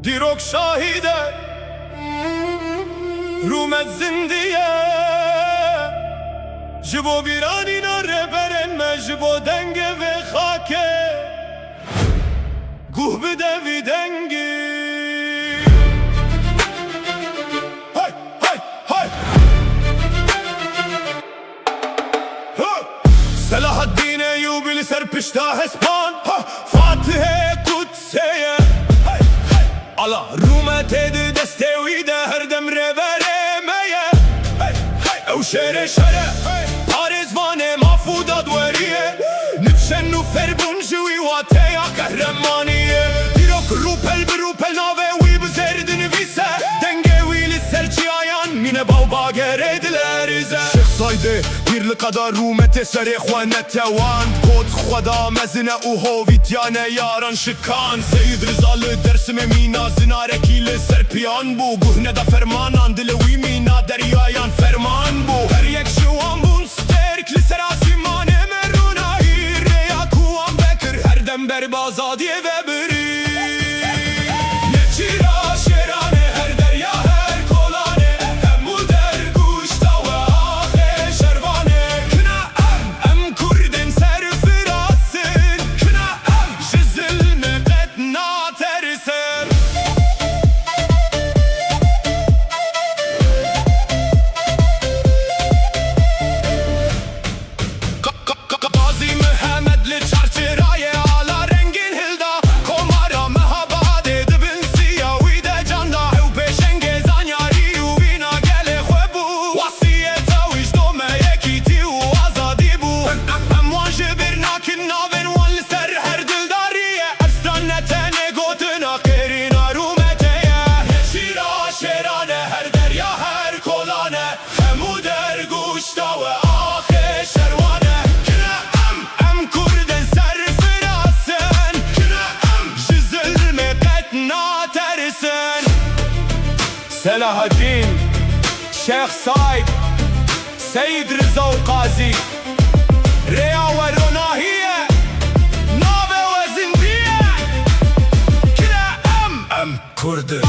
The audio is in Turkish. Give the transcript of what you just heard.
دیروک شاهیده رومت زندیه جبو بیرانی ناره برن مجبو دنگ و خاکه گوه بده وی دنگی های های های سلاح الدین ایوبی سر پشتا هسپان فاتح قدسیه Allah rumet edi desteği de her demre veremeye Ev şere şere Parizvane mafuda dveriye Nifşen nufer buncuvi vateya kahramaniye Dirok rupel birupel nave vi bizerdin vise Denge vili serçi ayan mine bavba gerediler ize Şeyh saydı birli kadar rumete seri khwanet tevand Kod khwada mezine uho vityane yaran şikan Seyyid Rızalı dersime mina zinarekiyle serpiyan bu Guhne da fermanan dile vi mina deryayan ferman bu Her yek şuan bun sterk li serasimane meruna Hirreya kuvan bekir her dem berbaza diye ve biri Neçira şerane her derya her kolane Hem bu der kuşta ve ahe şervane Kına em kurdin serfirasın Kına jizilme qetna tersen Gazi Mehmedli çarçıraye ala rengin hilda Komara mehabad edibin siyavi de canda Ev peşenge zanyari uvina gele khwebu Vasiyeta vicdo me yekiti u azadi bu Em wan jibir nakin navin wan li ser her dildariye Efsane negotina kerina rumeteye Neşira şerane her derya her kolane Hemu der guşta ve ahe şervane Kine em kurdin serfirasın Kine jizilme qetna tersin Selahaddin Şeyh Said Seyyid Rıza Gazi Reya ve Ronahiye Nave ve Zindiye Kine em kurdin